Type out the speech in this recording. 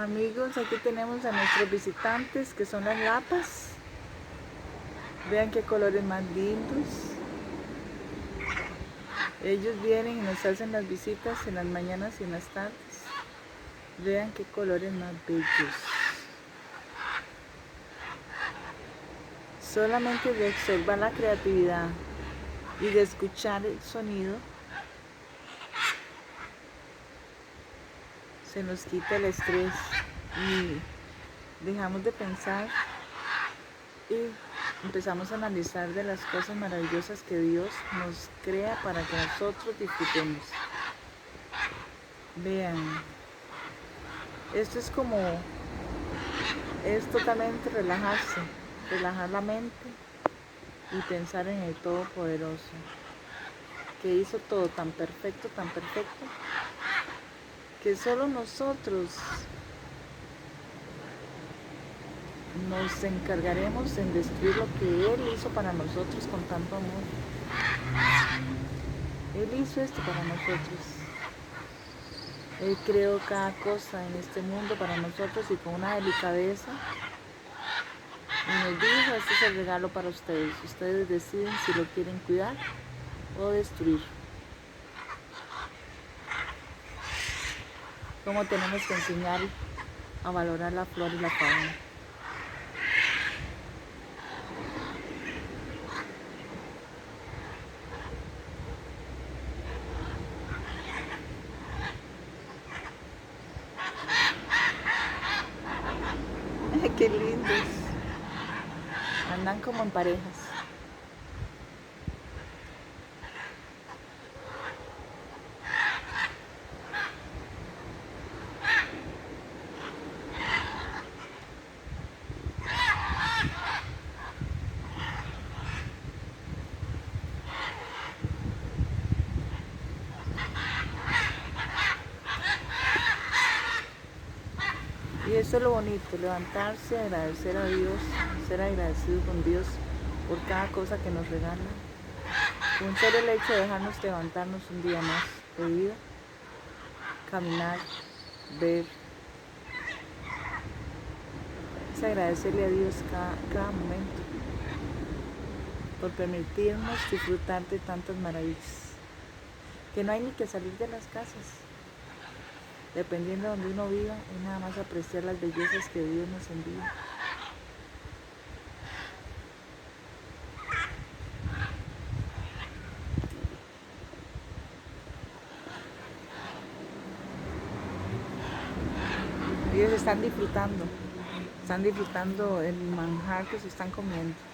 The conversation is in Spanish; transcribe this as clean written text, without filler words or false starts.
Amigos, aquí tenemos a nuestros visitantes que son las lapas. Vean qué colores más lindos. Ellos vienen y nos hacen las visitas en las mañanas y en las tardes. Vean qué colores más bellos. Solamente de observar la creatividad y de escuchar el sonido, se nos quita el estrés y dejamos de pensar y empezamos a analizar de las cosas maravillosas que Dios nos crea para que nosotros disfrutemos. Vean, esto es totalmente relajarse, relajar la mente y pensar en el Todopoderoso, que hizo todo tan perfecto, que solo nosotros nos encargaremos en destruir lo que Él hizo para nosotros con tanto amor. Él hizo esto para nosotros. Él creó cada cosa en este mundo para nosotros y con una delicadeza. Y nos dijo, este es el regalo para ustedes. Ustedes deciden si lo quieren cuidar o destruir. Cómo tenemos que enseñar a valorar la flor y la fauna. Qué lindos. Andan como en parejas. Y eso es lo bonito, levantarse, agradecer a Dios, ser agradecido con Dios por cada cosa que nos regala. Con solo el hecho de dejarnos levantarnos un día más de vida, caminar, ver, es agradecerle a Dios cada momento por permitirnos disfrutar de tantas maravillas, que no hay ni que salir de las casas. Dependiendo de donde uno viva, es nada más apreciar las bellezas que Dios nos envía. Ellos están disfrutando el manjar que se están comiendo.